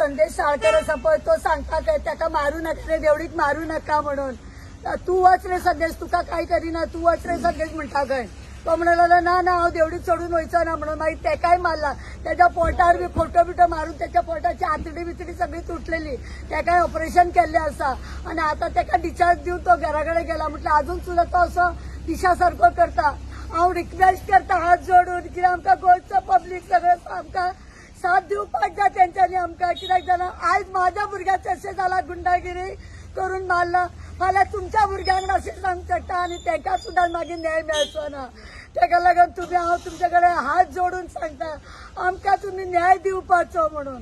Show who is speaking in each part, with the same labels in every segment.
Speaker 1: संदेश साळकर असा पळय तो सांगता काय त्याका मारू नका रे देवडीक मारू नका म्हणून तू वच रे संदेश तुका काय करीना तू वच रे संदेश म्हणता काय तो म्हणाला ना ना हांव देवडीत चढून वयचो ना म्हणून मागीर तेकाय मारला त्याच्या पोटार बी फोटो बिटो मारून त्याच्या पोटाची आतडी बितडी सगळी तुटलेली तेकाय ऑपरेशन केल्लें आसा आणि आता तेका डिस्चार्ज दिवन तो घराकडे गेला म्हटलं अजून सुद्धा तो असो दिशा सारको करता हांव रिक्वेस्ट करता हात जोडून की आमकां गोंयचो पब्लीक सगळो आमकां साथ दिवपाक जाय तेंच्यांनी आमकां कित्याक जाणा आयज म्हाज्या भुरग्याचें अशें जालां गुंडागिरी करून मारला फाल्यां तुमच्या भुरग्यांक अशें सांगूंक शकता आनी तेका सुद्दां मागीर न्याय मेळचो ना तेका लागून तुमी हांव तुमचे कडेन हात जोडून सांगता आमकां तुमी न्याय दिवपाचो म्हणून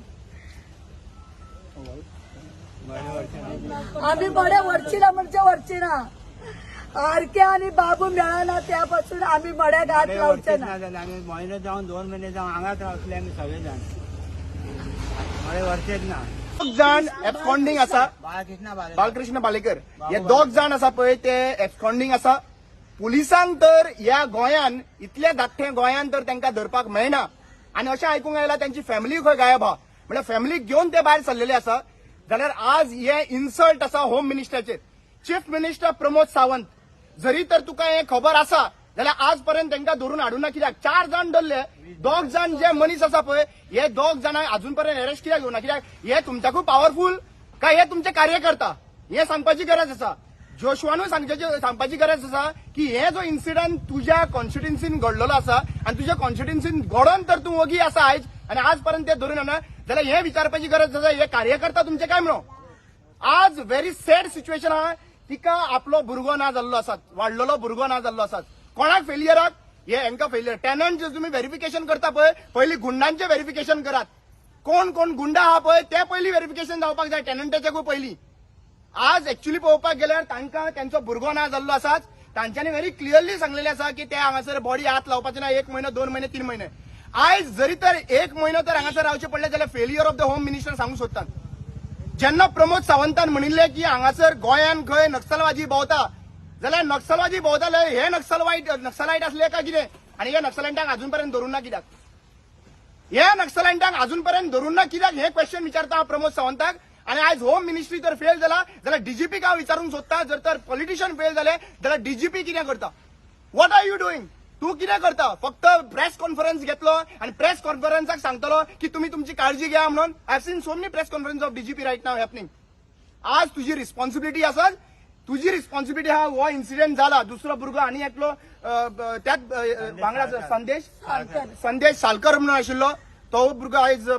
Speaker 1: आमी बडे व्हरचीना म्हणजे व्हरचीना आरके आणि बाबू मेळना त्यापासून आम्ही मड्याक हात लावचे ना
Speaker 2: आम्ही महिने जाऊन 2 महिने जाऊन हांगाच रावतले आम्ही सगळे जाण मळे व्हरचेच ना
Speaker 3: दोग जाण एब्स्कॉन्डिंग आसा बालकृष्ण बालेकर हे दोग जाण आसा पळय ते एब्स्कॉन्डिंग आसा पुलिसांक तर ह्या गोंयान इतले धाकटे गोंयान तर तांकां धरपाक मेळना आनी अशें आयकूंक येयला तांची फॅमिली खंय गायब आहा म्हणजे फॅमिलीक घेवन ते भायर सरलेले आसा जाल्यार आज हे इन्सल्ट आसा होम मिनिस्टराचेर चीफ मिनिस्टर प्रमोद सावंत जरी तर तुका हे खबर आसा जाल्यार आज पर्यंत तांकां धरून हाडून ना कित्याक 4 जाण धरले दोग जाण जे मनीस आसा पळय हे दोग जाणांक अजून पर्यंत अरेस्ट कित्याक घेवना कित्याक हे तुमच्याकूय पॉवरफुल काय हे तुमचे कार्यकर्ता हे सांगपाची गरज आसा जोशवानूय सांगपाची गरज आसा की हे जो इन्सिडंट तुज्या कॉन्स्टिट्युन्सीन घडलेलो आसा आनी तुज्या कॉन्स्टिट्युन्सीन घडोवन तर तूं ओगी आसा आयज आनी आज पर्यंत ते धरून हाडना जाल्यार हे विचारपाची गरज आसा हे कार्यकर्ता तुमचे काय म्हणून आज व्हेरी सॅड सिच्युएशन आहा तिका आपलो भुरगो ना जाल्लो आसा वाडलेलो भुरगो ना जाल्लो आसा कोणाक फेलियराक हे हांकां फेलियर टेनंट जे तुम्ही व्हेरिफिकेशन करता पळय पयलीं गुंडांचे व्हेरिफिकेशन करात कोण कोण गुंडा आहा पळय ते पयलीं व्हेरिफिकेशन जावपाक जाय टेनंटाचेकूय पयलीं आज एक्च्युअली पळोवपाक गेल्यार तांकां त्यांचो भुरगो ना जाल्लो आसा तांच्यांनी व्हेरी क्लियरली सांगलेलें आसा की ते हांगासर बॉडी हात लावपाचे ना 1 महिनो 2 महिने 3 महिने आयज जरी तर 1 महिनो तर हांगासर रावचे पडले जाल्यार failure of the home minister सांगूंक सोदतात जेन्ना प्रमोद सावंतान म्हणिल्ले की हांगासर गोंयान खंय नक्सलवादी भोंवता जाल्यार नक्सलवादी भोंवताले हे नक्सलायट असले काय कितें आनी हे नक्सलायटांक अजून पर्यंत धरून ना कित्याक हे नक्सलायटांक अजून पर्यंत धरून ना कित्याक हे क्वेश्चन विचारता हांव प्रमोद सावंताक आनी आयज होम मिनिस्ट्री जर फेल जाला जाल्यार डीजीपीक हांव विचारूंक सोदता जर तर पॉलिटिशियन फेल जाले जाल्यार डीजीपी कितें करता वॉट आर यू डुईंग तू कितें करता फक्त प्रेस कॉन्फरन्स घेतलो आणि प्रेस कॉन्फरन्साक सांगतलो की तुम्ही तुमची काळजी घ्या म्हणून I have seen so many press conference of DGP right now happening आज तुझी रिस्पॉन्सिबिलिटी आसा तुझी रिस्पॉन्सिबिलिटी हा हो इन्सिडेंट झाला दुसरो भुरगो आनी एकलो त्यात वांगडा संदेश सालकर म्हणून आशिल्लो तो भुरगो आयज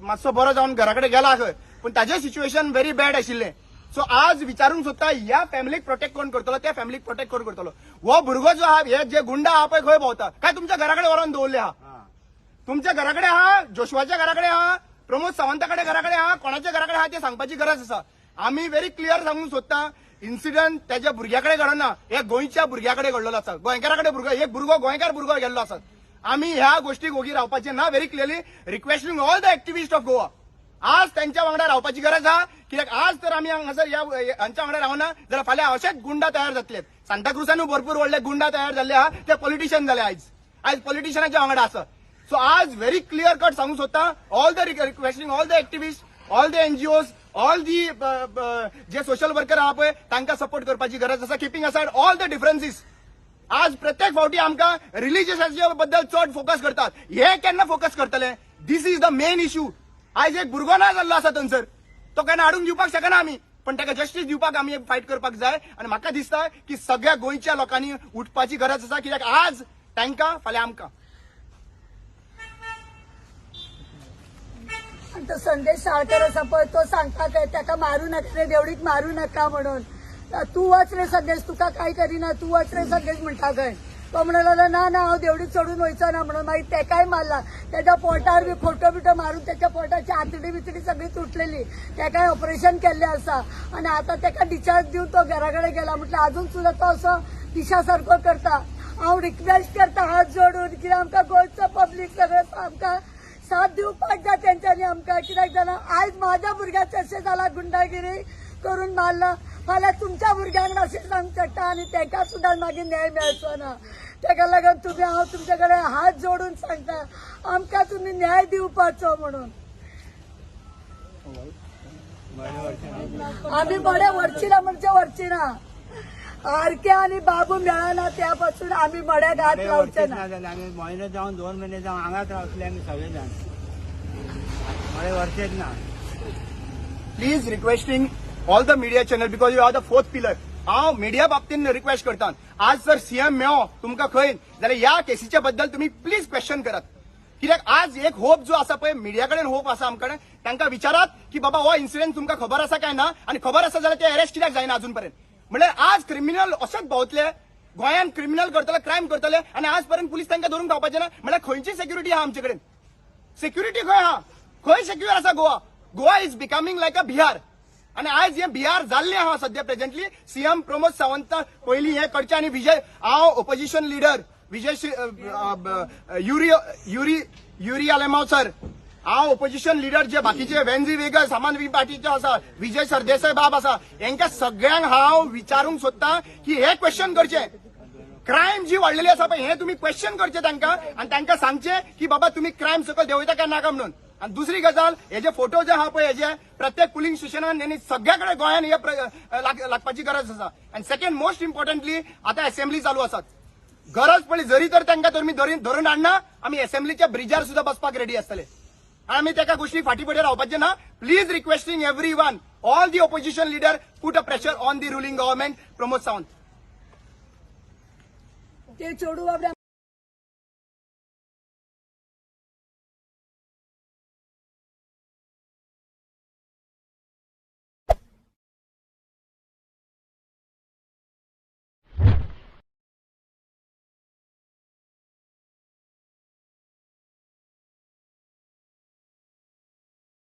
Speaker 3: मातसो बरो जावन घरा कडेन गेला खंय पण ताजें सिच्युएशन व्हेरी बॅड आशिल्लें सो आज विचारूंक सोदता ह्या फॅमिलीक प्रोटेक्ट कोण करतलो त्या फॅमिलीक प्रोटेक्ट कोण करतलो हो भुरगो जो आहा हे जे गुंडा आहा पळय खंय भोंवता काय तुमच्या घराकडे व्हरोन दवरले आहा तुमच्या घराकडे आहा जोशवाच्या घराकडे आहा प्रमोद सावंताकडे घराकडे आहा कोणाच्या घराकडे आहा ते सांगपाची गरज आसा आम्ही व्हेरी क्लियर सांगूंक सोदता इन्सिडंट त्याच्या भुरग्याकडे घडना हे गोंयच्या भुरग्याकडे घडलेलो आसा गोंयकाराकडे भुरगो एक भुरगो गोंयकार भुरगो गेल्लो आसा आम्ही ह्या गोष्टीक ओगी रावपाचे ना very clearly requesting all the activists of Goa आज त्यांच्या वांगडा रावपाची गरज आहा कित्याक आज तर आमी हांगासर हांच्या वांगडा रावना जाल्यार फाल्यां अशेच गुंडा तयार जातले सांताक्रुजानूय भरपूर व्हडले गुंडा तयार जाल्ले आहा ते पॉलिटिशियन जाले आयज पॉलिटिशियनाच्या वांगडा आसा सो आज व्हेरी क्लियर कट सांगूंक सोदता all the requesting all the activists all the NGOs all the जे सोशल वर्कर आहा पळय तांकां सपोर्ट करपाची गरज आसा किपिंग असायड ऑल द डिफरन्सीस आज प्रत्येक फावटी आमकां रिलिजियसाच्या बद्दल चड फोकस करतात हे केन्ना फोकस करतले this is the main issue आयज एक भुरगो ना जाल्लो आसा थंयसर तो केन्ना हाडून दिवपाक शकना आमी पण ताका जस्टीस दिवपाक आमी फायट करपाक जाय आनी म्हाका दिसता की सगळ्या गोंयच्या लोकांनी उठपाची गरज आसा कित्याक आज तांकां फाल्यां आमकां
Speaker 1: तो संदेश साळकर असा पळय तो सांगता काय त्याका मारू नका रे देवडीक मारू नका म्हणून तू वच रे संदेश तुका काय करीना तू वच रे संदेश म्हणता काय तो म्हणाला ना ना हांव देवडीत चढून वयचो ना म्हणून मागीर तेकाय मारला त्याच्या पोटार बी फोटो बिटो मारून त्याच्या पोटाची आतडी बितडी सगळी तुटलेली तेकाय ऑपरेशन केल्लें आसा आणि आता तेका डिस्चार्ज दिवन तो घराकडे गेला म्हटलं अजून सुद्धा तो असो दिशा सारको करता हांव रिक्वेस्ट करता हात जोडून की आमकां गोंयचो पब्लीक सगळो आमकां साथ दिवपाक जाय तेंच्यांनी आमकां कित्याक जाणा आयज म्हाज्या भुरग्याचें अशें जालां गुंडागिरी करून मारला फाल्यां तुमच्या भुरग्यांक अशें सांगूंक शकता आनी तेका सुद्दां मागीर न्याय मेळचो ना तेका लागून तुमी हांव तुमचे कडेन हात जोडून सांगता आमकां तुमी न्याय दिवपाचो म्हणून आम्ही बडे वरचीना म्हणजे वरचीना आरके आणि बाबू मेळाना त्यापासून आम्ही मड्यात हात लावचे ना.
Speaker 2: आम्ही महिने जाऊन 2 महिने जाऊन हांगाच रावतले आम्ही सगळेजण मळे वरचेच ना.
Speaker 3: Please requesting all the media channel because you are the fourth pillar. हांव मिडिया बाबतीन रिक्वेस्ट करता, आज जर सीएम मेळ्ळो तुमकां खंय जाल्यार ह्या केसीच्या बद्दल तुम्ही प्लीज क्वेश्चन करात. कित्याक आज एक होप जो आसा पळय, मिडिया कडेन होप आसा आमकडे, तांकां विचारात की बाबा हो इन्सिडेंट तुमकां खबर आसा काय ना, आणि खबर आसा जाल्यार ते अरेस्ट कित्याक जायना अजून पर्यंत. म्हणजे आज क्रिमिनल अशेंच भोंवतले गोंयांत, क्रिमिनल करतले, क्रायम करतले, आणि आज पर्यंत पुलीस तांकां धरून पावपाचे ना. म्हणजे खंयची सेक्युरिटी आहा आमचे कडेन? सेक्युरिटी खंय आहा? खंय सेक्युअर आसा गोवा? गोवा इज बिकमिंग लायक अ बिहार. आणि आज हे बिहार जाल्ले आहा सध्या प्रेझेंटली. सीएम प्रमोद सावंत पयलीं हे करचे, आणि विजय हांव ओपोजिशन लिडर विजय युरी आलेमाव सर, हांव ओपोजिशन लिडर जे बाकीचे वेन्झी वेगर सामान वी पार्टीचे आसा, विजय सरदेसाय बाब आसा, हेंकां सगळ्यांक हांव विचारूंक सोदतां की हे क्वेश्चन करचे. क्रायम जी वाडलेली आसा पळय हे तुम्ही क्वेश्चन करचे तांकां, आणि तांकां सांगचे की बाबा तुम्ही क्रायम सकयल देंवयता काय नाका म्हणून. आणि दुसरी गजाल, हे जे फोटो जे आहा पळय हेजे प्रत्येक पुलिंग स्टेशनान यांनी सगळ्याकडे गोंयान हे लागपाची गरज आसा. आणि सेकंड मोस्ट इम्पॉर्टंटली आता असेंब्ली चालू आसात. गरज पडली जरी तर तांकां तुमी धरून हाडना, आमी असेंब्लीच्या ब्रिजार सुद्धा बसपाक रेडी आसतले. आमी तेका गोष्टी फाटीफुडें रावपाचे ना. Please requesting everyone, all the opposition leader, put a pressure on the ruling government Pramod Sawant.
Speaker 1: ते चोडू बाबड्या